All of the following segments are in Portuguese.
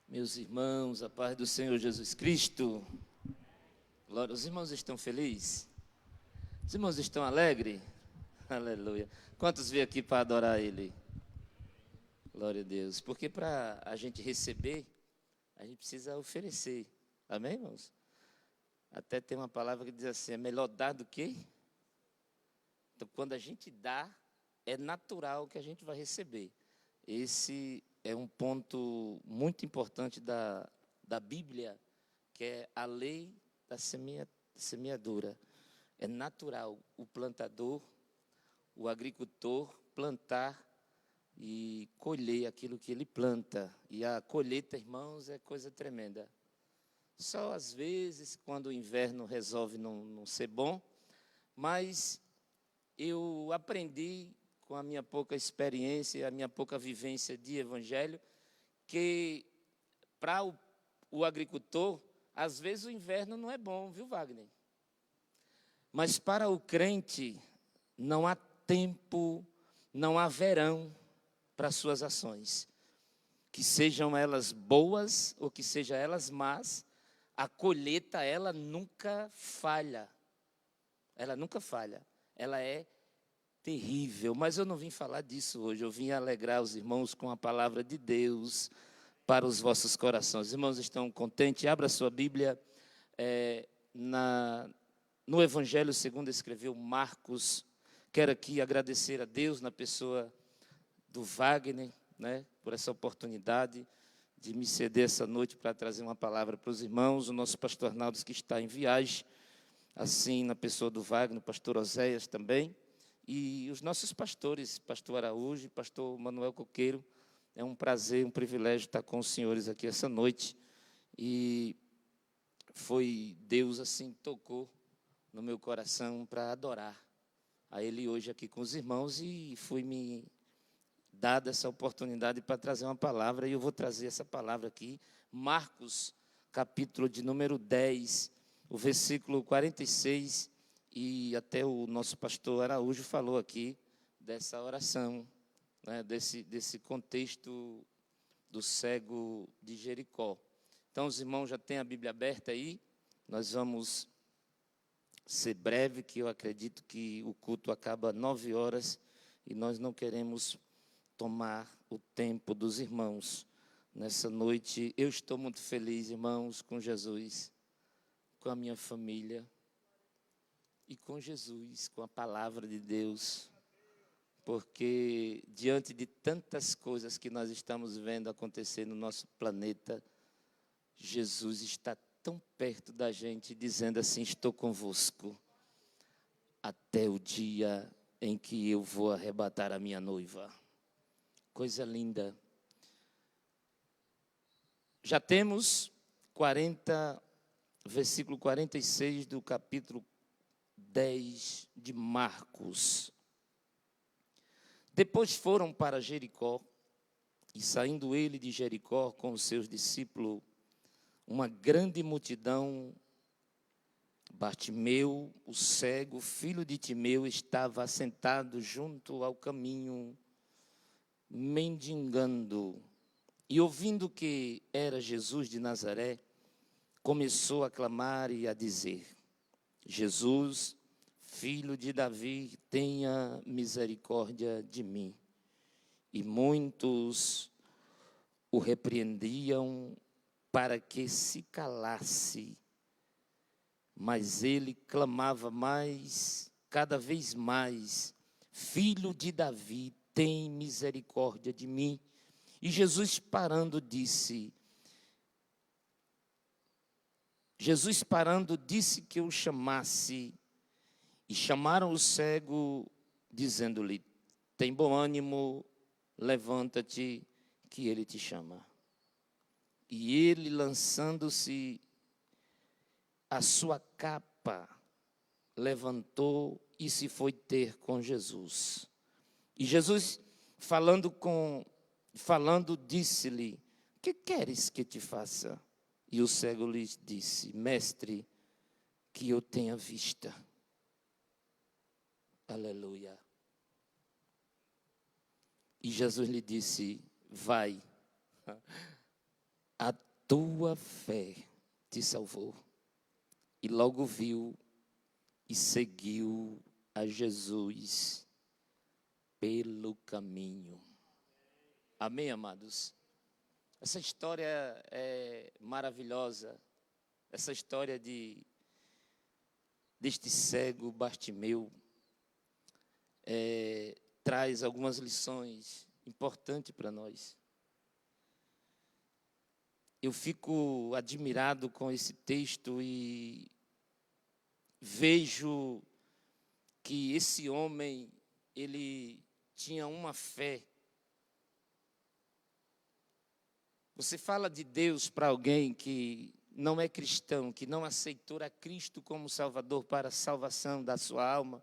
Meus irmãos, a paz do Senhor Jesus Cristo. Glória, os irmãos estão felizes? Os irmãos estão alegres? Aleluia. Quantos veio aqui para adorar Ele? Glória a Deus. Porque para a gente receber, a gente precisa oferecer. Amém, irmãos? Até tem uma palavra que diz assim, é melhor dar do que? Então, quando a gente dá, é natural que a gente vai receber. Esse é um ponto muito importante da Bíblia, que é a lei da semeadura. É natural o plantador, o agricultor plantar e colher aquilo que ele planta. E a colheita, irmãos, é coisa tremenda. Só às vezes, quando o inverno resolve não ser bom, mas eu aprendi com a minha pouca experiência, a minha pouca vivência de evangelho, que para o agricultor, às vezes o inverno não é bom, viu, Wagner? Mas para o crente, não há tempo, não há verão para suas ações. Que sejam elas boas ou que sejam elas más, a colheita, ela nunca falha. Ela nunca falha. Ela é terrível, mas eu não vim falar disso hoje, eu vim alegrar os irmãos com a palavra de Deus para os vossos corações. Os irmãos estão contentes? Abra sua Bíblia no Evangelho segundo escreveu Marcos. Quero aqui agradecer a Deus na pessoa do Wagner, né, por essa oportunidade de me ceder essa noite para trazer uma palavra para os irmãos. O nosso pastor Arnaldo, que está em viagem, assim na pessoa do Wagner, o pastor Oséias também. E os nossos pastores, pastor Araújo e pastor Manuel Coqueiro, é um prazer, um privilégio estar com os senhores aqui essa noite. E foi Deus assim, tocou no meu coração para adorar a Ele hoje aqui com os irmãos e foi me dada essa oportunidade para trazer uma palavra. E eu vou trazer essa palavra aqui, Marcos, capítulo de número 10, o versículo 46. E até o nosso pastor Araújo falou aqui dessa oração, né, desse contexto do cego de Jericó. Então, os irmãos já têm a Bíblia aberta aí. Nós vamos ser breve, que eu acredito que o culto acaba 9 horas e nós não queremos tomar o tempo dos irmãos. Nessa noite, eu estou muito feliz, irmãos, com Jesus, com a minha família, e com Jesus, com a palavra de Deus, porque diante de tantas coisas que nós estamos vendo acontecer no nosso planeta, Jesus está tão perto da gente, dizendo assim, estou convosco, até o dia em que eu vou arrebatar a minha noiva. Coisa linda. Já temos versículo 46 do capítulo 10 de Marcos. Depois foram para Jericó, e saindo ele de Jericó com os seus discípulos, uma grande multidão, Bartimeu, o cego, filho de Timeu, estava assentado junto ao caminho, mendigando. E ouvindo que era Jesus de Nazaré, começou a clamar e a dizer, Jesus, filho de Davi, tenha misericórdia de mim. E muitos o repreendiam para que se calasse. Mas ele clamava mais, cada vez mais, filho de Davi, tem misericórdia de mim. E Jesus parando disse que o chamasse. E chamaram o cego, dizendo-lhe, tem bom ânimo, levanta-te, que ele te chama. E ele, lançando-se a sua capa, levantou e se foi ter com Jesus. E Jesus, falando, disse-lhe, que queres que te faça? E o cego lhe disse, mestre, que eu tenha vista. Aleluia. E Jesus lhe disse, vai, a tua fé te salvou. E logo viu e seguiu a Jesus pelo caminho. Amém, amados? Essa história é maravilhosa. Essa história deste cego Bartimeu traz algumas lições importantes para nós. Eu fico admirado com esse texto e vejo que esse homem, ele tinha uma fé. Você fala de Deus para alguém que não é cristão, que não aceitou a Cristo como Salvador para a salvação da sua alma.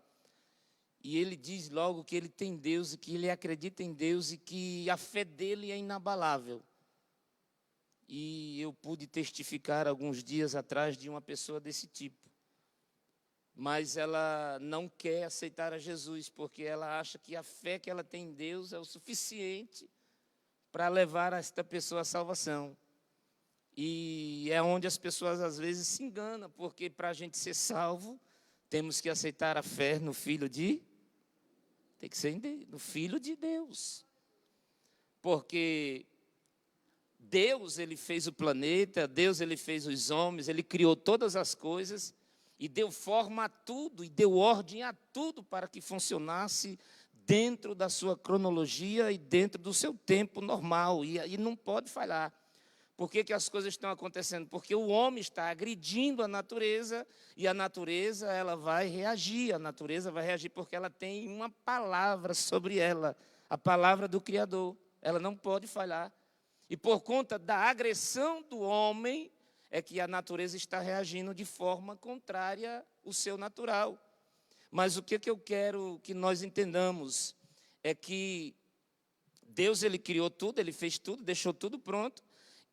E ele diz logo que ele tem Deus e que ele acredita em Deus e que a fé dele é inabalável. E eu pude testificar alguns dias atrás de uma pessoa desse tipo. Mas ela não quer aceitar a Jesus, porque ela acha que a fé que ela tem em Deus é o suficiente para levar esta pessoa à salvação. E é onde as pessoas às vezes se enganam, porque para a gente ser salvo, temos que aceitar a fé no Filho de... Tem que ser no Filho de Deus. Porque Deus, ele fez o planeta, Deus, ele fez os homens, ele criou todas as coisas e deu forma a tudo, e deu ordem a tudo para que funcionasse dentro da sua cronologia e dentro do seu tempo normal, e não pode falhar. Por que as coisas estão acontecendo? Porque o homem está agredindo a natureza, e a natureza ela vai reagir, porque ela tem uma palavra sobre ela, a palavra do Criador, ela não pode falhar. E por conta da agressão do homem, é que a natureza está reagindo de forma contrária ao seu natural. Mas o que eu quero que nós entendamos é que Deus, ele criou tudo, ele fez tudo, deixou tudo pronto,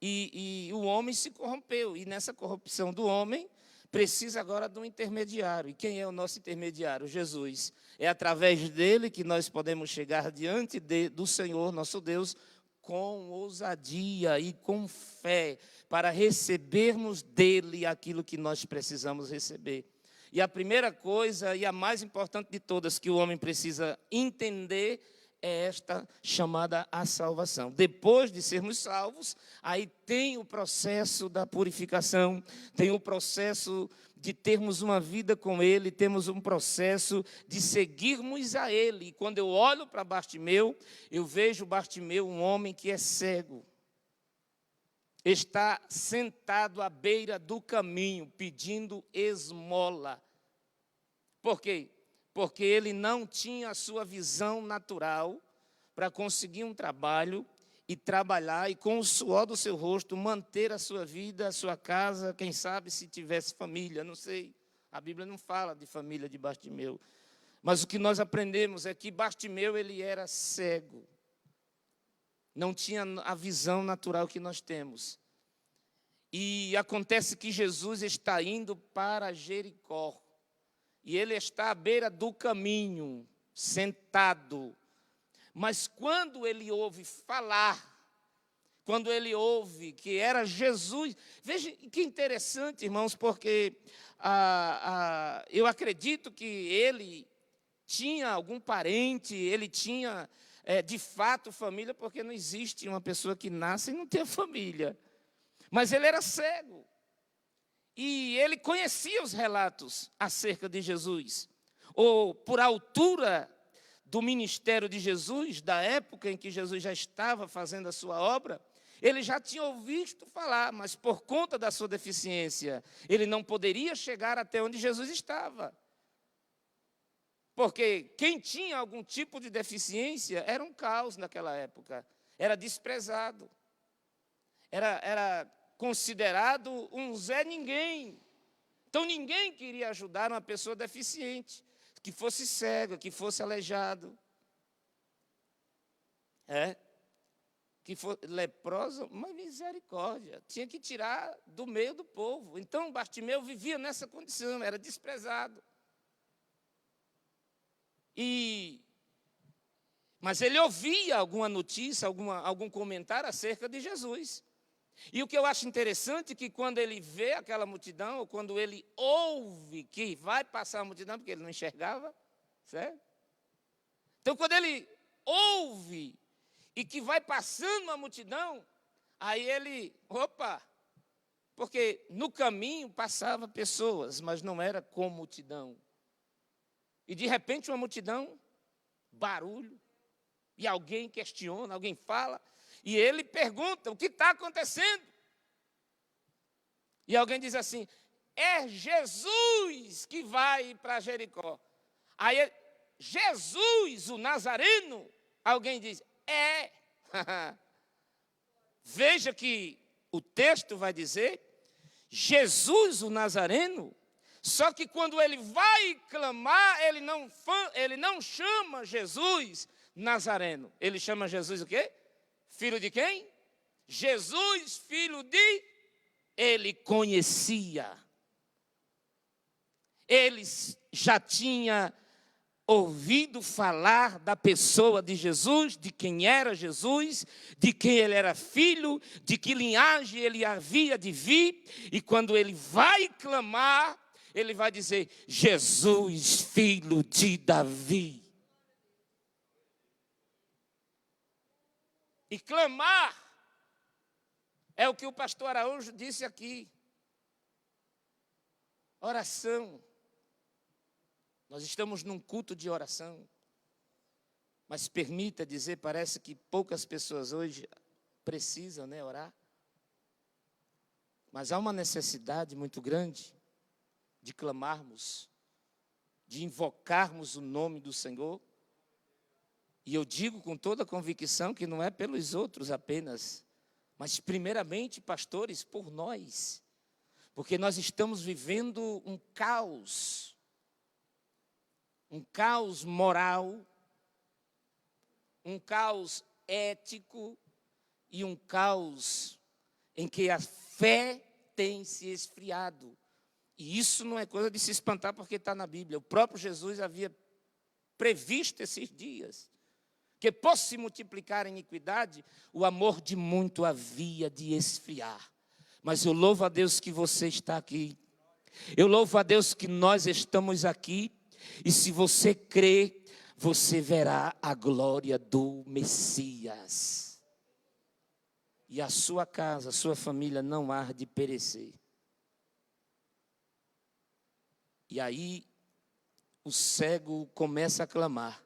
e o homem se corrompeu. E nessa corrupção do homem, precisa agora de um intermediário. E quem é o nosso intermediário? Jesus. É através dele que nós podemos chegar diante do Senhor, nosso Deus, com ousadia e com fé, para recebermos dele aquilo que nós precisamos receber. E a primeira coisa, e a mais importante de todas, que o homem precisa entender, é esta chamada a salvação. Depois de sermos salvos, aí tem o processo da purificação, tem o processo de termos uma vida com ele, temos um processo de seguirmos a ele. E quando eu olho para Bartimeu, eu vejo Bartimeu um homem que é cego. Está sentado à beira do caminho, pedindo esmola. Por quê? Porque ele não tinha a sua visão natural para conseguir um trabalho e trabalhar e com o suor do seu rosto manter a sua vida, a sua casa, quem sabe se tivesse família, não sei. A Bíblia não fala de família de Bartimeu. Mas o que nós aprendemos é que Bartimeu, ele era cego. Não tinha a visão natural que nós temos. E acontece que Jesus está indo para Jericó. E ele está à beira do caminho, sentado. Mas quando ele ouve falar, quando ele ouve que era Jesus... Veja que interessante, irmãos, porque eu acredito que ele tinha algum parente, ele tinha, de fato, família, porque não existe uma pessoa que nasce e não tem família. Mas ele era cego. E ele conhecia os relatos acerca de Jesus. Ou por altura do ministério de Jesus, da época em que Jesus já estava fazendo a sua obra, ele já tinha ouvido falar, mas por conta da sua deficiência, ele não poderia chegar até onde Jesus estava. Porque quem tinha algum tipo de deficiência era um caos naquela época, era desprezado, era considerado um Zé Ninguém. Então ninguém queria ajudar uma pessoa deficiente, que fosse cega, que fosse aleijado, que fosse leproso, mas misericórdia, tinha que tirar do meio do povo. Então Bartimeu vivia nessa condição, era desprezado. Mas ele ouvia alguma notícia, algum comentário acerca de Jesus. E o que eu acho interessante é que quando ele vê aquela multidão, ou quando ele ouve que vai passar a multidão, porque ele não enxergava, certo? Então, quando ele ouve e que vai passando a multidão, aí ele, opa, porque no caminho passava pessoas, mas não era com multidão. E de repente uma multidão, barulho, e alguém questiona, alguém fala, e ele pergunta, o que está acontecendo? E alguém diz assim, é Jesus que vai para Jericó. Aí, Jesus, o Nazareno, alguém diz, é. Veja que o texto vai dizer, Jesus, o Nazareno, só que quando ele vai clamar, ele não chama Jesus Nazareno. Ele chama Jesus o quê? Filho de quem? Jesus, filho de... Ele conhecia. Ele já tinha ouvido falar da pessoa de Jesus, de quem era Jesus, de quem ele era filho, de que linhagem ele havia de vir. E quando ele vai clamar, ele vai dizer, Jesus, filho de Davi. E clamar é o que o pastor Araújo disse aqui. Oração. Nós estamos num culto de oração. Mas permita dizer, parece que poucas pessoas hoje precisam, orar. Mas há uma necessidade muito grande de clamarmos, de invocarmos o nome do Senhor. E eu digo com toda a convicção que não é pelos outros apenas, mas primeiramente, pastores, por nós. Porque nós estamos vivendo um caos moral, um caos ético e um caos em que a fé tem se esfriado. E isso não é coisa de se espantar porque está na Bíblia. O próprio Jesus havia previsto esses dias, que por se multiplicar a iniquidade, o amor de muito havia de esfriar. Mas eu louvo a Deus que você está aqui. Eu louvo a Deus que nós estamos aqui. E se você crê, você verá a glória do Messias. E a sua casa, a sua família não há de perecer. E aí o cego começa a clamar.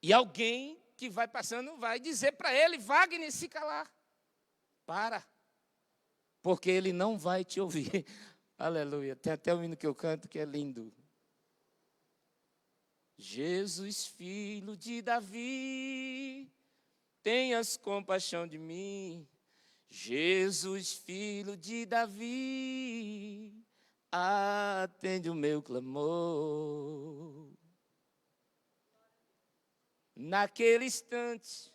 E alguém que vai passando vai dizer para ele, Wagner, se calar. Para. Porque ele não vai te ouvir. Aleluia. Tem até um hino que eu canto que é lindo. Jesus, filho de Davi, tenhas compaixão de mim. Jesus, filho de Davi, atende o meu clamor. Naquele instante,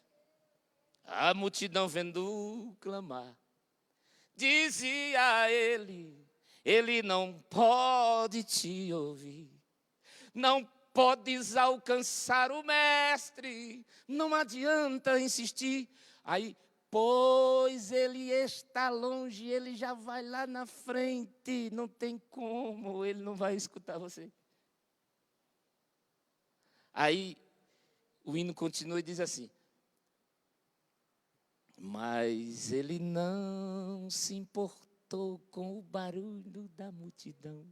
a multidão vendo clamar, dizia a ele não pode te ouvir. Não podes alcançar o mestre, não adianta insistir. Aí, pois ele está longe, ele já vai lá na frente, não tem como, ele não vai escutar você. Aí, o hino continua e diz assim, mas ele não se importou com o barulho da multidão.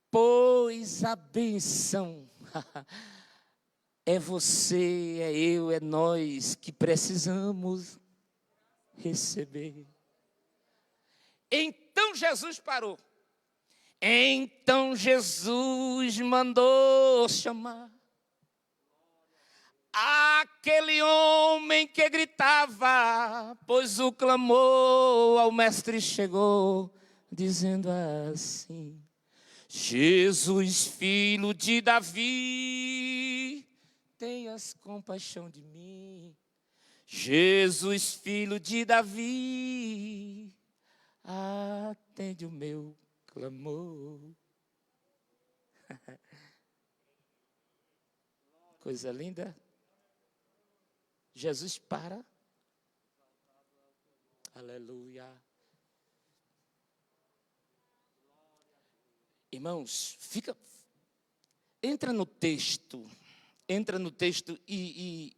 Pois a bênção é você, é eu, é nós que precisamos receber. Então Jesus parou. Então Jesus mandou chamar aquele homem que gritava, pois o clamor ao mestre chegou, dizendo assim, Jesus, filho de Davi, tenhas compaixão de mim. Jesus, filho de Davi, atende o meu clamor. Coisa linda. Jesus para. Aleluia. Irmãos, entra no texto e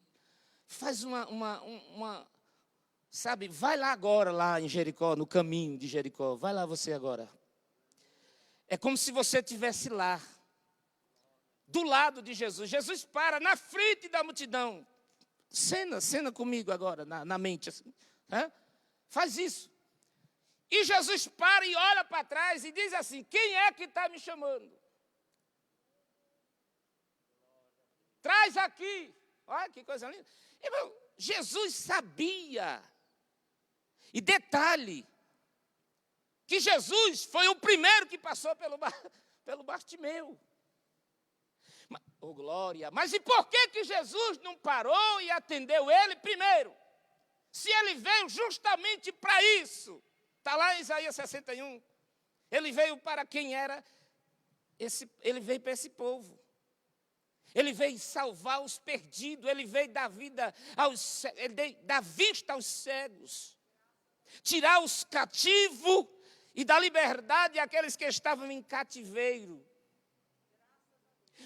faz sabe, vai lá agora, lá em Jericó, no caminho de Jericó, vai lá você agora. É como se você estivesse lá, do lado de Jesus. Jesus para na frente da multidão. Cena comigo agora, na mente. Assim, faz isso. E Jesus para e olha para trás e diz assim: quem é que está me chamando? Traz aqui. Olha que coisa linda. Irmão, Jesus sabia. E detalhe, que Jesus foi o primeiro que passou pelo Bartimeu. Oh, glória! Mas e por que Jesus não parou e atendeu ele primeiro? Se ele veio justamente para isso. Está lá em Isaías 61. Ele veio para quem era, ele veio para esse povo. Ele veio salvar os perdidos, ele veio dar vida ele veio dar vista aos cegos. Tirar os cativos e dar liberdade àqueles que estavam em cativeiro.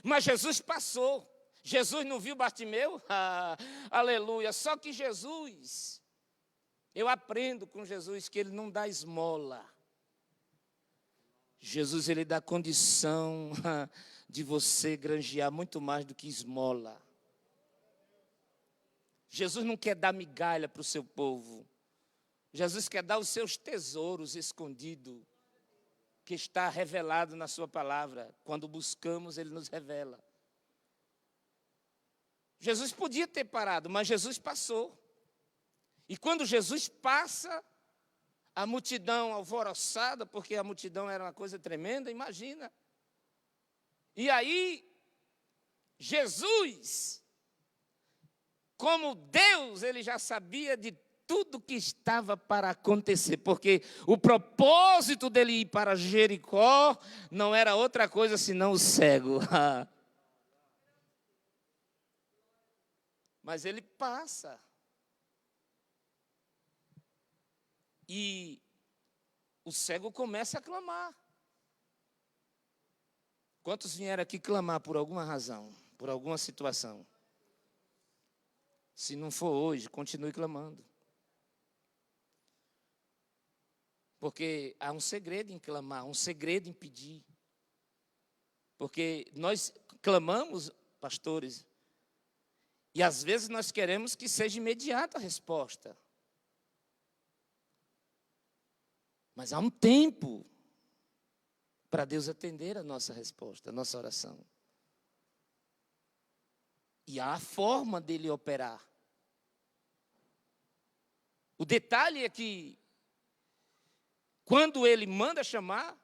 Mas Jesus passou. Jesus não viu Bartimeu? Aleluia. Só que Jesus, eu aprendo com Jesus que ele não dá esmola. Jesus, ele dá condição de você granjear muito mais do que esmola. Jesus não quer dar migalha para o seu povo. Jesus quer dar os seus tesouros escondidos, que está revelado na sua palavra. Quando buscamos, ele nos revela. Jesus podia ter parado, mas Jesus passou. E quando Jesus passa, a multidão alvoroçada, porque a multidão era uma coisa tremenda, imagina. E aí, Jesus, como Deus, ele já sabia de tudo que estava para acontecer, porque o propósito dele ir para Jericó não era outra coisa senão o cego. Mas ele passa. E o cego começa a clamar. Quantos vieram aqui clamar por alguma razão, por alguma situação? Se não for hoje, continue clamando. Porque há um segredo em clamar, um segredo em pedir. Porque nós clamamos, pastores, e às vezes nós queremos que seja imediata a resposta. Mas há um tempo para Deus atender a nossa resposta, a nossa oração. E há a forma dele operar. O detalhe é que, quando ele manda chamar,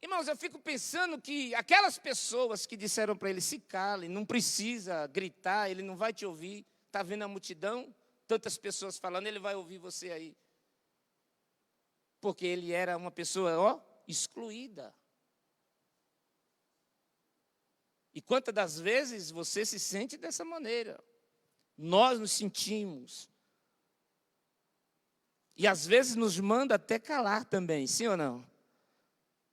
irmãos, eu fico pensando que aquelas pessoas que disseram para ele: se cale, não precisa gritar, ele não vai te ouvir. Está vendo a multidão? Tantas pessoas falando, ele vai ouvir você aí. Porque ele era uma pessoa, excluída. E quantas das vezes você se sente dessa maneira? Nós nos sentimos. E às vezes nos manda até calar também, sim ou não?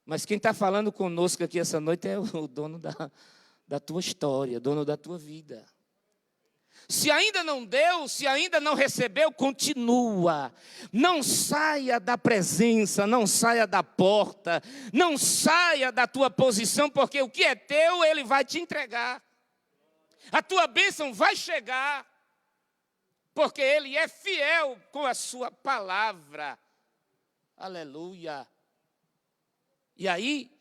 Mas quem está falando conosco aqui essa noite é o dono da tua história, dono da tua vida. Se ainda não deu, se ainda não recebeu, continua. Não saia da presença, não saia da porta, não saia da tua posição, porque o que é teu, ele vai te entregar. A tua bênção vai chegar. Porque ele é fiel com a sua palavra. Aleluia. E aí,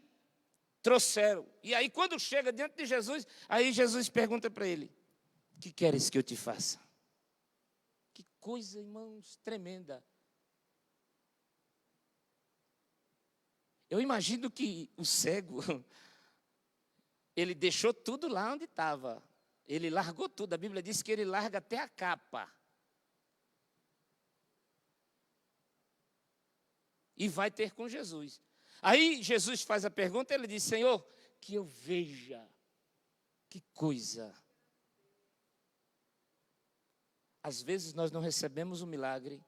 trouxeram. E aí, quando chega diante de Jesus, aí Jesus pergunta para ele: o que queres que eu te faça? Que coisa, irmãos, tremenda. Eu imagino que o cego, ele deixou tudo lá onde estava. Ele largou tudo. A Bíblia diz que ele larga até a capa. E vai ter com Jesus. Aí Jesus faz a pergunta, ele diz: Senhor, que eu veja. Que coisa. às vezes nós não recebemos o milagre,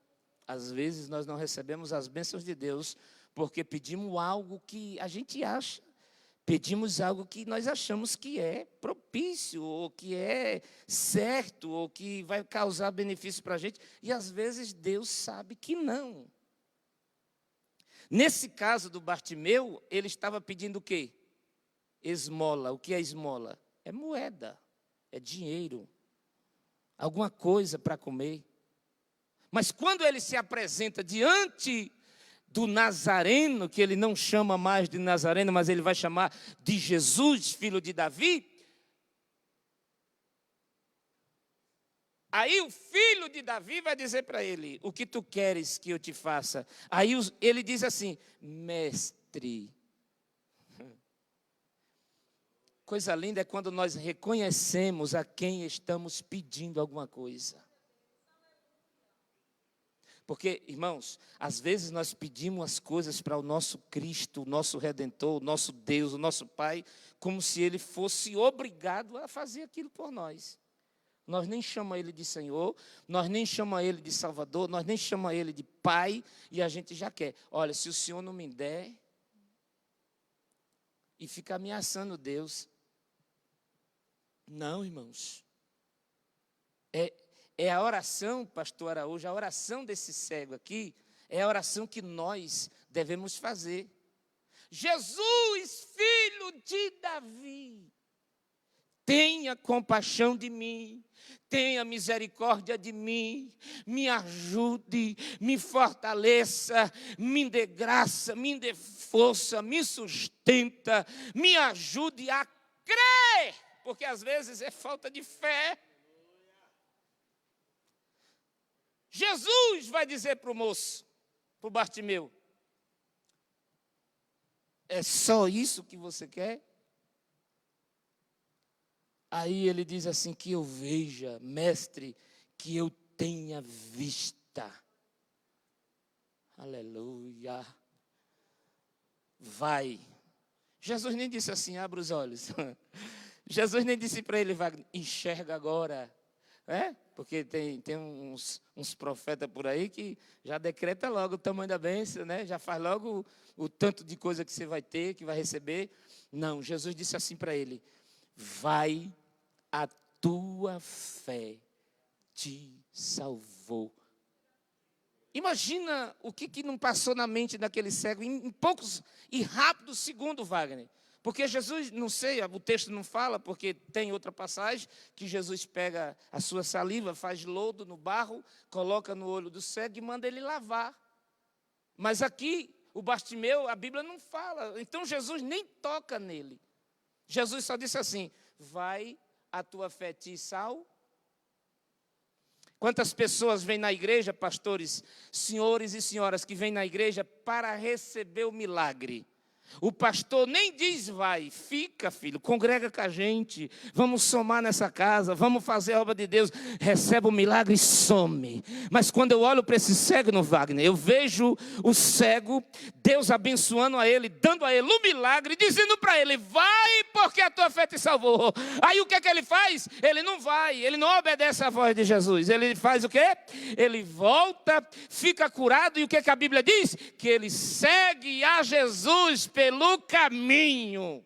às vezes nós não recebemos as bênçãos de Deus, porque pedimos algo que a gente acha, pedimos algo que nós achamos que é propício, ou que é certo, ou que vai causar benefício para a gente, e às vezes Deus sabe que não. Nesse caso do Bartimeu, ele estava pedindo o quê? Esmola. O que é esmola? É moeda, é dinheiro, alguma coisa para comer. Mas quando ele se apresenta diante do Nazareno, que ele não chama mais de Nazareno, mas ele vai chamar de Jesus, filho de Davi, aí o filho de Davi vai dizer para ele: o que tu queres que eu te faça? Aí ele diz assim: mestre. Coisa linda é quando nós reconhecemos a quem estamos pedindo alguma coisa. Porque, irmãos, às vezes nós pedimos as coisas para o nosso Cristo, o nosso Redentor, o nosso Deus, o nosso Pai, como se Ele fosse obrigado a fazer aquilo por nós. Nós nem chamamos Ele de Senhor, nós nem chamamos Ele de Salvador, nós nem chamamos Ele de Pai, e a gente já quer. Olha, se o Senhor não me der, e fica ameaçando Deus. Não, irmãos. É a oração, pastor Araújo, a oração desse cego aqui, é a oração que nós devemos fazer. Jesus, filho de Davi, tenha compaixão de mim, tenha misericórdia de mim, me ajude, me fortaleça, me dê graça, me dê força, me sustenta, me ajude a crer, porque às vezes é falta de fé. Jesus vai dizer para o moço, para o Bartimeu: é só isso que você quer? Aí ele diz assim: que eu veja, mestre, que eu tenha vista. Aleluia. Vai. Jesus nem disse assim: abra os olhos. Jesus nem disse para ele: enxerga agora. Porque tem uns profetas por aí que já decreta logo o tamanho da bênção, né? Já faz logo o tanto de coisa que você vai ter, que vai receber. Não, Jesus disse assim para ele: vai, a tua fé te salvou. Imagina o que não passou na mente daquele cego em poucos e rápidos segundos, Wagner. Porque Jesus, não sei, o texto não fala, porque tem outra passagem, que Jesus pega a sua saliva, faz lodo no barro, coloca no olho do cego e manda ele lavar. Mas aqui, o Bartimeu, a Bíblia não fala, então Jesus nem toca nele. Jesus só disse assim: vai, a tua fé te salvou. Quantas pessoas vêm na igreja, pastores, senhores e senhoras, que vêm na igreja para receber o milagre? O pastor nem diz vai, fica, filho, congrega com a gente, vamos somar nessa casa, vamos fazer a obra de Deus. Recebe o milagre e some. Mas quando eu olho para esse cego no Wagner, eu vejo o cego, Deus abençoando a ele, dando a ele o milagre, dizendo para ele: vai, porque a tua fé te salvou. Aí o que é que ele faz? Ele não vai, ele não obedece à voz de Jesus. Ele faz o quê? Ele volta, fica curado, e o que é que a Bíblia diz? Que ele segue a Jesus pelo caminho.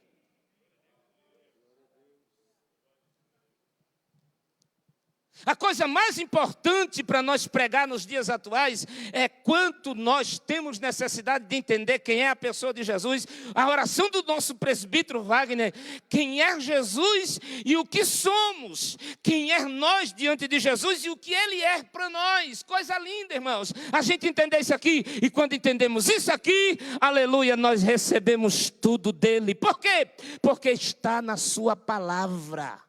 A coisa mais importante para nós pregar nos dias atuais é quanto nós temos necessidade de entender quem é a pessoa de Jesus. A oração do nosso presbítero Wagner: quem é Jesus e o que somos, quem é nós diante de Jesus e o que Ele é para nós. Coisa linda, irmãos, a gente entender isso aqui, e quando entendemos isso aqui, aleluia, nós recebemos tudo dele. Por quê? Porque está na sua palavra.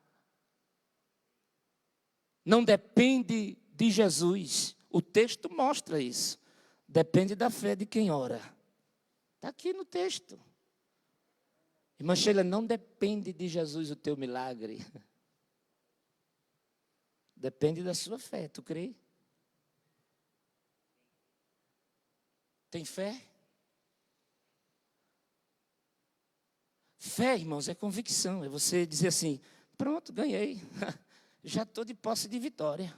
Não depende de Jesus. O texto mostra isso. Depende da fé de quem ora. Está aqui no texto. Irmã Sheila, não depende de Jesus o teu milagre. Depende da sua fé. Tu crê? Tem fé? Fé, irmãos, é convicção. É você dizer assim: pronto, ganhei. Já estou de posse de vitória.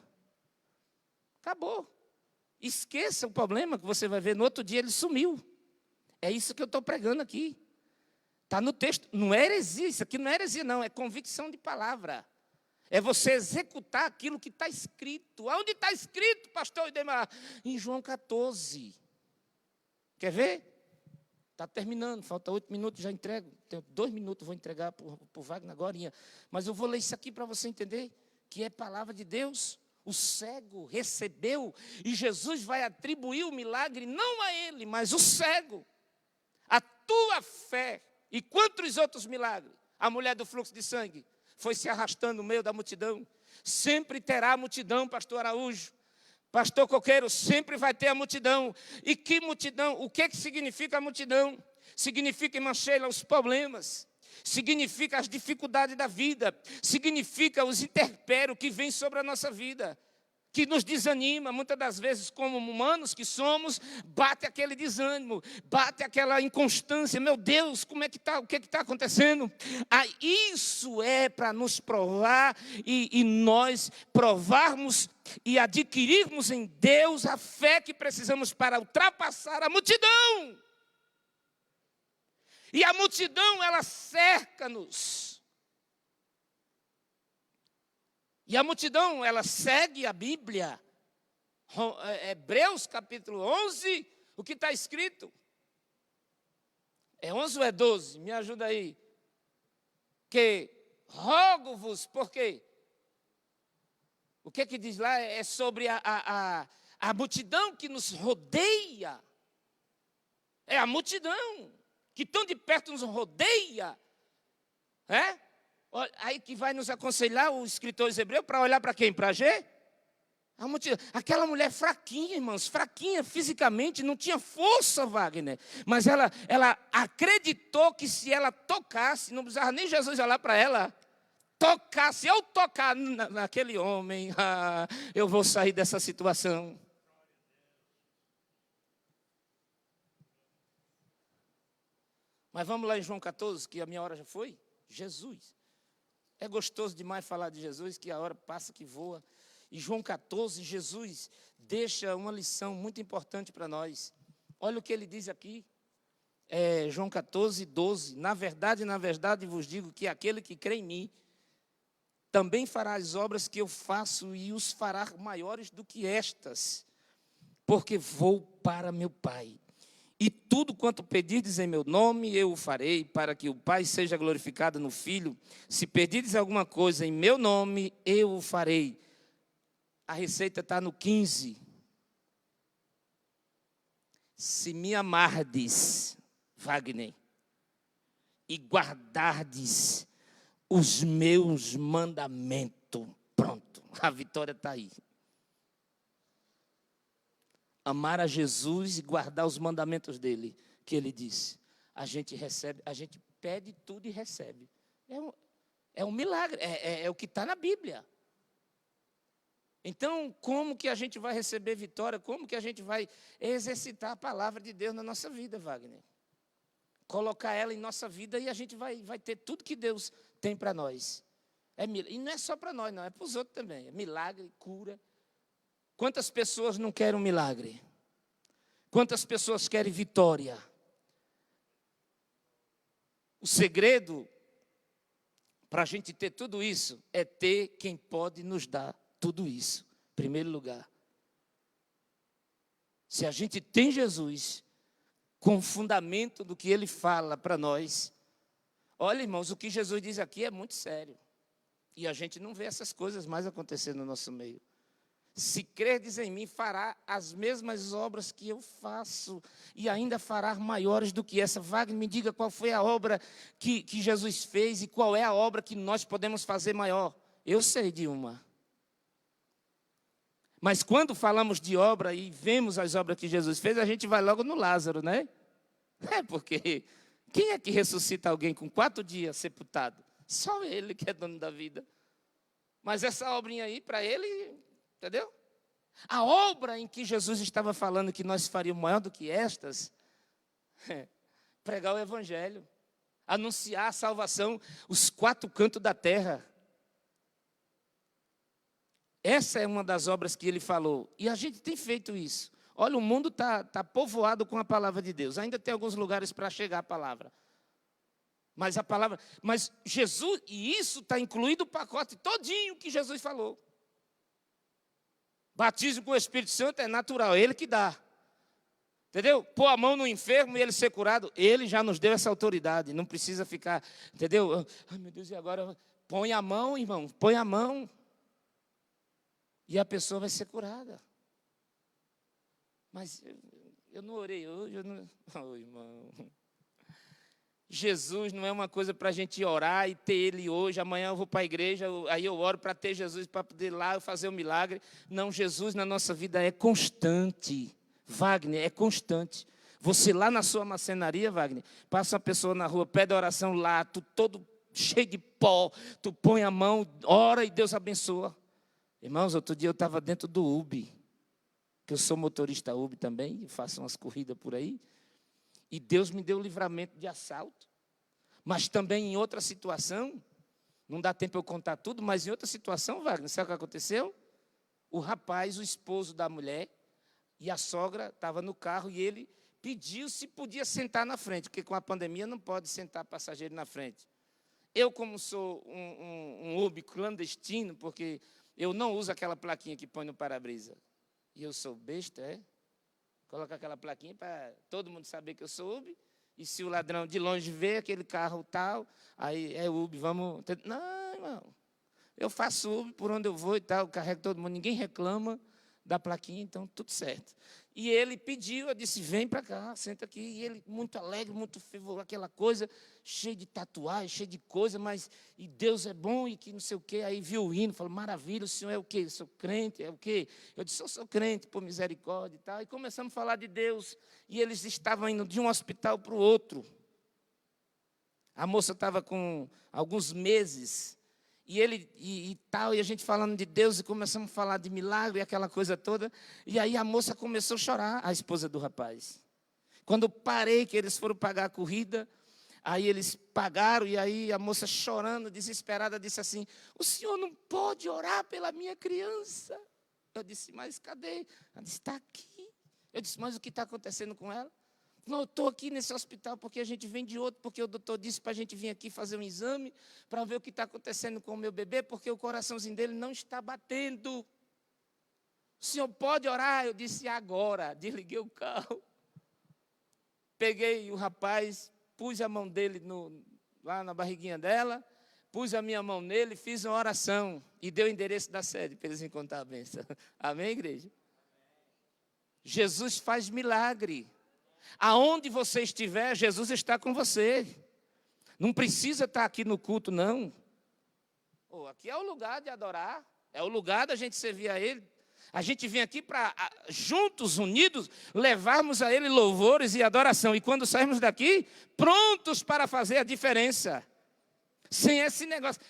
Acabou. Esqueça o problema que você vai ver. No outro dia ele sumiu. É isso que eu estou pregando aqui. Está no texto. Não é heresia. Isso aqui não é heresia, não. É convicção de palavra. É você executar aquilo que está escrito. Onde está escrito, pastor Idemar? Em João 14. Quer ver? Está terminando. Falta 8 minutos, já entrego. Tenho 2 minutos, vou entregar para o Wagner agora. Mas eu vou ler isso aqui para você entender que é palavra de Deus. O cego recebeu e Jesus vai atribuir o milagre não a ele, mas o cego. A tua fé. E quantos outros milagres? A mulher do fluxo de sangue foi se arrastando no meio da multidão. Sempre terá multidão, pastor Araújo. Pastor Coqueiro, sempre vai ter a multidão. E que multidão? O que significa a multidão? Significa, irmã Sheila, os problemas. Significa as dificuldades da vida. Significa os intempéries que vêm sobre a nossa vida. Que nos desanima, muitas das vezes, como humanos que somos, bate aquele desânimo, bate aquela inconstância. Meu Deus, como é que está? O que está acontecendo? Isso é para nos provar e nós provarmos e adquirirmos em Deus a fé que precisamos para ultrapassar a multidão. E a multidão, ela cerca-nos. E a multidão, ela segue a Bíblia. Hebreus capítulo 11, o que está escrito? É 11 ou é 12? Me ajuda aí. Que rogo-vos, por quê? O que diz lá é sobre a multidão que nos rodeia. É a multidão que tão de perto nos rodeia. Aí que vai nos aconselhar o escritor hebreu para olhar para quem? Para G? Aquela mulher fraquinha, irmãos, fraquinha fisicamente, não tinha força, Wagner. Mas ela acreditou que se ela tocasse, não precisava nem Jesus olhar para ela. Se eu tocar naquele homem, eu vou sair dessa situação. Mas vamos lá em João 14, que a minha hora já foi. Jesus. É gostoso demais falar de Jesus, que a hora passa que voa. E João 14, Jesus deixa uma lição muito importante para nós. Olha o que ele diz aqui. João 14, 12. Na verdade vos digo que aquele que crê em mim, também fará as obras que eu faço e os fará maiores do que estas, porque vou para meu Pai. E tudo quanto pedirdes em meu nome, eu o farei, para que o Pai seja glorificado no Filho. Se pedirdes alguma coisa em meu nome, eu o farei. A receita está no 15. Se me amardes, Wagner, e guardardes os meus mandamentos, pronto, a vitória está aí. Amar a Jesus e guardar os mandamentos dele, que ele disse. A gente recebe, a gente pede tudo e recebe. É um milagre, é o que está na Bíblia. Então, como que a gente vai receber vitória? Como que a gente vai exercitar a palavra de Deus na nossa vida, Wagner? Colocar ela em nossa vida e a gente vai ter tudo que Deus tem para nós. E não é só para nós, não, é para os outros também. É milagre, cura. Quantas pessoas não querem um milagre? Quantas pessoas querem vitória? O segredo para a gente ter tudo isso é ter quem pode nos dar tudo isso. Em primeiro lugar. Se a gente tem Jesus, com o fundamento do que ele fala para nós. Olha, irmãos, o que Jesus diz aqui é muito sério. E a gente não vê essas coisas mais acontecendo no nosso meio. Se crerdes em mim, fará as mesmas obras que eu faço, e ainda fará maiores do que essa. Wagner, me diga qual foi a obra que Jesus fez, e qual é a obra que nós podemos fazer maior. Eu sei de uma. Mas quando falamos de obra e vemos as obras que Jesus fez, a gente vai logo no Lázaro, né? Porque quem é que ressuscita alguém com 4 dias sepultado? Só ele que é dono da vida. Mas essa obrinha aí, para ele... Entendeu? A obra em que Jesus estava falando que nós faríamos maior do que estas, pregar o Evangelho, anunciar a salvação, os 4 cantos da terra. Essa é uma das obras que ele falou. E a gente tem feito isso. Olha, o mundo está povoado com a palavra de Deus. Ainda tem alguns lugares para chegar a palavra. Mas Jesus, e isso está incluído o pacote todinho que Jesus falou. Batismo com o Espírito Santo é natural, é Ele que dá. Entendeu? Pôr a mão no enfermo e ele ser curado, Ele já nos deu essa autoridade. Não precisa ficar, entendeu? Ai, meu Deus, e agora? Põe a mão, irmão, põe a mão. E a pessoa vai ser curada. Mas eu não orei hoje, Oh, irmão. Jesus não é uma coisa para a gente orar e ter Ele hoje. Amanhã eu vou para a igreja, aí eu oro para ter Jesus, para poder ir lá fazer o milagre. Não, Jesus na nossa vida é constante. Wagner, é constante. Você lá na sua marcenaria, Wagner, passa uma pessoa na rua, pede oração lá, tu todo cheio de pó, tu põe a mão, ora e Deus abençoa. Irmãos, outro dia eu estava dentro do Uber, que eu sou motorista Uber também, faço umas corridas por aí, e Deus me deu livramento de assalto. Mas também em outra situação, não dá tempo eu contar tudo, mas em outra situação, Wagner, sabe o que aconteceu? O rapaz, o esposo da mulher, e a sogra estava no carro e ele pediu se podia sentar na frente, porque com a pandemia não pode sentar passageiro na frente. Eu, como sou um Uber clandestino, porque eu não uso aquela plaquinha que põe no para-brisa, e eu sou besta, coloca aquela plaquinha para todo mundo saber que eu sou Uber, e se o ladrão de longe vê aquele carro tal, aí é Uber, vamos... Não, irmão, eu faço Uber por onde eu vou e tal, carrego todo mundo, ninguém reclama da plaquinha, então tudo certo. E ele pediu, eu disse, vem para cá, senta aqui. E ele muito alegre, muito fervoroso, aquela coisa, cheio de tatuagem, cheio de coisa, mas e Deus é bom e que não sei o quê. Aí viu o hino, falou, maravilha, o senhor é o quê? Eu sou crente, é o quê? Eu disse, eu sou crente, por misericórdia e tal. E começamos a falar de Deus. E eles estavam indo de um hospital para o outro. A moça estava com alguns meses. E ele e tal, e a gente falando de Deus, e começamos a falar de milagre, e aquela coisa toda. E aí a moça começou a chorar, a esposa do rapaz. Quando eu parei, que eles foram pagar a corrida, aí eles pagaram, e aí a moça chorando, desesperada, disse assim, o senhor não pode orar pela minha criança? Eu disse, mas cadê? Ela disse, está aqui. Eu disse, mas o que está acontecendo com ela? Não, eu estou aqui nesse hospital porque a gente vem de outro, porque o doutor disse para a gente vir aqui fazer um exame para ver o que está acontecendo com o meu bebê, porque o coraçãozinho dele não está batendo. O senhor pode orar? Eu disse, agora. Desliguei o carro, peguei o rapaz, pus a mão dele lá na barriguinha dela, pus a minha mão nele, fiz uma oração e dei o endereço da sede para eles encontrar a bênção. Amém, igreja? Jesus faz milagre. Aonde você estiver, Jesus está com você. Não precisa estar aqui no culto, não. Aqui é o lugar de adorar. É o lugar da gente servir a Ele. A gente vem aqui para, juntos, unidos, levarmos a Ele louvores e adoração. E quando sairmos daqui, prontos para fazer a diferença. Sem esse negócio.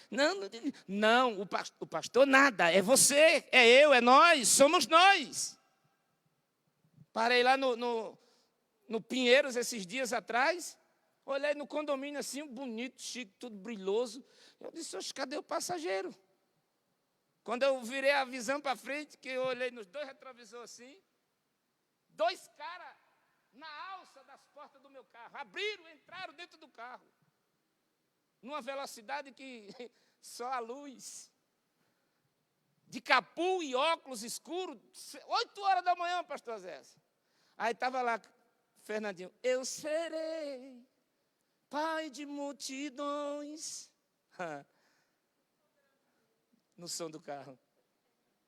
Não, o pastor nada. É você, é eu, é nós, somos nós. Parei lá no Pinheiros, esses dias atrás, olhei no condomínio assim, bonito, chique, tudo brilhoso. Eu disse, oxe, cadê o passageiro? Quando eu virei a visão para frente, que eu olhei nos dois retrovisores assim, dois caras na alça das portas do meu carro, abriram, entraram dentro do carro, numa velocidade que só a luz, de capu e óculos escuros, 8 horas da manhã, pastor Zé. Aí estava lá, Fernandinho, eu serei pai de multidões. No som do carro.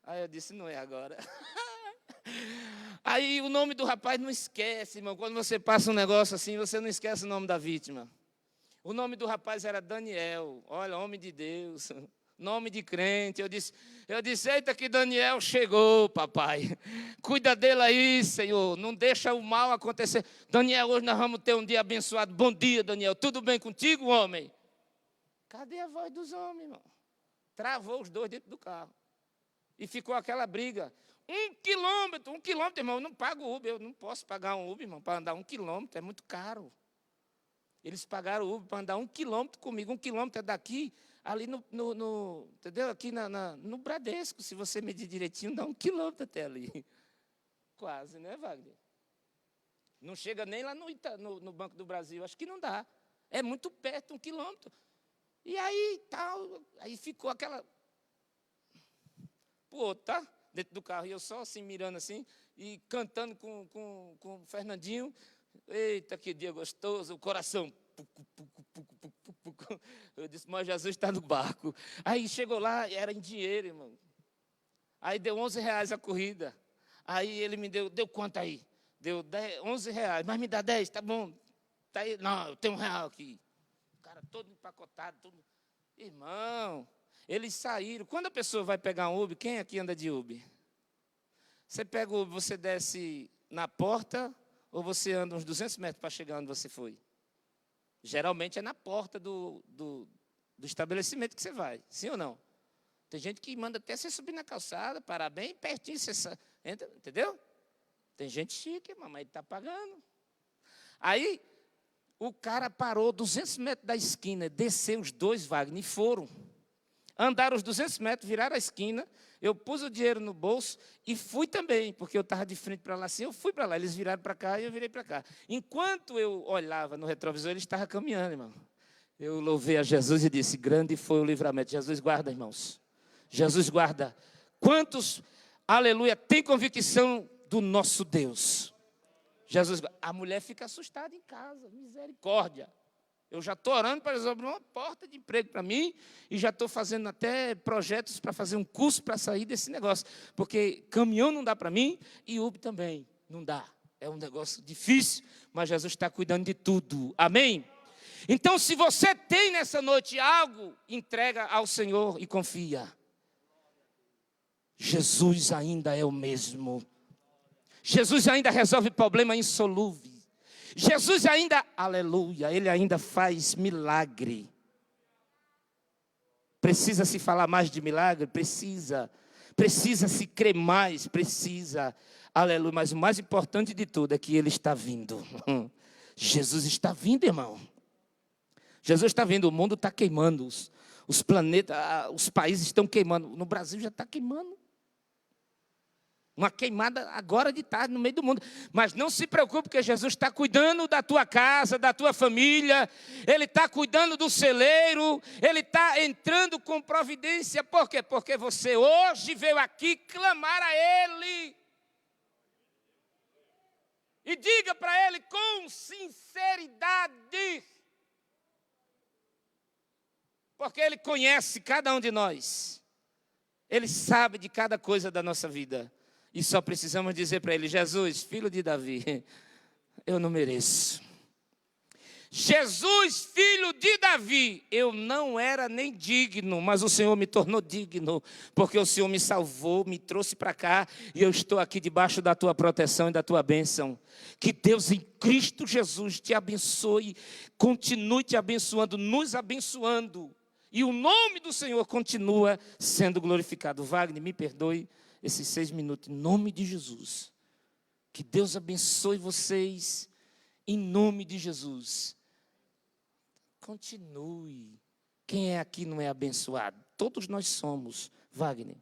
Aí eu disse, não é agora. Aí o nome do rapaz não esquece, irmão. Quando você passa um negócio assim, você não esquece o nome da vítima. O nome do rapaz era Daniel. Olha, homem de Deus. Nome de crente. Eu disse, eita que Daniel chegou, papai. Cuida dele aí, Senhor. Não deixa o mal acontecer. Daniel, hoje nós vamos ter um dia abençoado. Bom dia, Daniel. Tudo bem contigo, homem? Cadê a voz dos homens, irmão? Travou os dois dentro do carro. E ficou aquela briga. 1 quilômetro, irmão. Eu não pago Uber. Eu não posso pagar um Uber, irmão, para andar 1 quilômetro. É muito caro. Eles pagaram o Uber para andar 1 quilômetro comigo. 1 quilômetro é daqui ali entendeu? Aqui no Bradesco, se você medir direitinho, dá 1 quilômetro até ali. Quase, né, Wagner? Não chega nem lá no Banco do Brasil, acho que não dá. É muito perto, 1 quilômetro. E aí, aí ficou aquela... Pô, tá? Dentro do carro, e eu só assim, mirando assim, e cantando com o Fernandinho. Eita, que dia gostoso, o coração... Eu disse, mas Jesus está no barco. Aí chegou lá, era em dinheiro, irmão. Aí deu R$11 a corrida. Aí ele me deu quanto aí? Deu R$11, mas me dá 10, tá bom. Tá aí. Não, eu tenho R$1 aqui. O cara todo empacotado, todo... Irmão, eles saíram. Quando a pessoa vai pegar um Uber, quem aqui anda de Uber? Você pega o Uber, você desce na porta ou você anda uns 200 metros para chegar onde você foi? Geralmente é na porta do estabelecimento que você vai, sim ou não? Tem gente que manda até você subir na calçada, parar bem pertinho, você entra, entendeu? Tem gente chique, mas ele está pagando. Aí, o cara parou 200 metros da esquina, desceu os dois Wagner e foram. Andaram os 200 metros, viraram a esquina, eu pus o dinheiro no bolso e fui também, porque eu estava de frente para lá assim, eu fui para lá, eles viraram para cá e eu virei para cá. Enquanto eu olhava no retrovisor, ele estava caminhando, irmão. Eu louvei a Jesus e disse, grande foi o livramento. Jesus guarda, irmãos. Jesus guarda. Quantos, aleluia, tem convicção do nosso Deus? Jesus, a mulher fica assustada em casa, misericórdia. Eu já estou orando para eles abrir uma porta de emprego para mim e já estou fazendo até projetos para fazer um curso para sair desse negócio. Porque caminhão não dá para mim e Uber também não dá. É um negócio difícil, mas Jesus está cuidando de tudo. Amém? Então, se você tem nessa noite algo, entrega ao Senhor e confia. Jesus ainda é o mesmo. Jesus ainda resolve problema insolúvel. Jesus ainda, aleluia, Ele ainda faz milagre. Precisa se falar mais de milagre? Precisa. Precisa se crer mais? Precisa. Aleluia, mas o mais importante de tudo é que Ele está vindo. Jesus está vindo, irmão. Jesus está vindo, o mundo está queimando. Os planetas, os países estão queimando. No Brasil já está queimando. Uma queimada agora de tarde no meio do mundo. Mas não se preocupe, porque Jesus está cuidando da tua casa, da tua família. Ele está cuidando do celeiro. Ele está entrando com providência. Por quê? Porque você hoje veio aqui clamar a Ele. E diga para Ele com sinceridade. Porque Ele conhece cada um de nós. Ele sabe de cada coisa da nossa vida. E só precisamos dizer para Ele, Jesus, filho de Davi, eu não mereço. Jesus, filho de Davi, eu não era nem digno, mas o Senhor me tornou digno, porque o Senhor me salvou, me trouxe para cá, e eu estou aqui debaixo da tua proteção e da tua bênção. Que Deus em Cristo Jesus te abençoe, continue te abençoando, nos abençoando, e o nome do Senhor continua sendo glorificado. Wagner, me perdoe esses 6 minutos, em nome de Jesus. Que Deus abençoe vocês, em nome de Jesus. Continue. Quem é aqui não é abençoado? Todos nós somos, Wagner.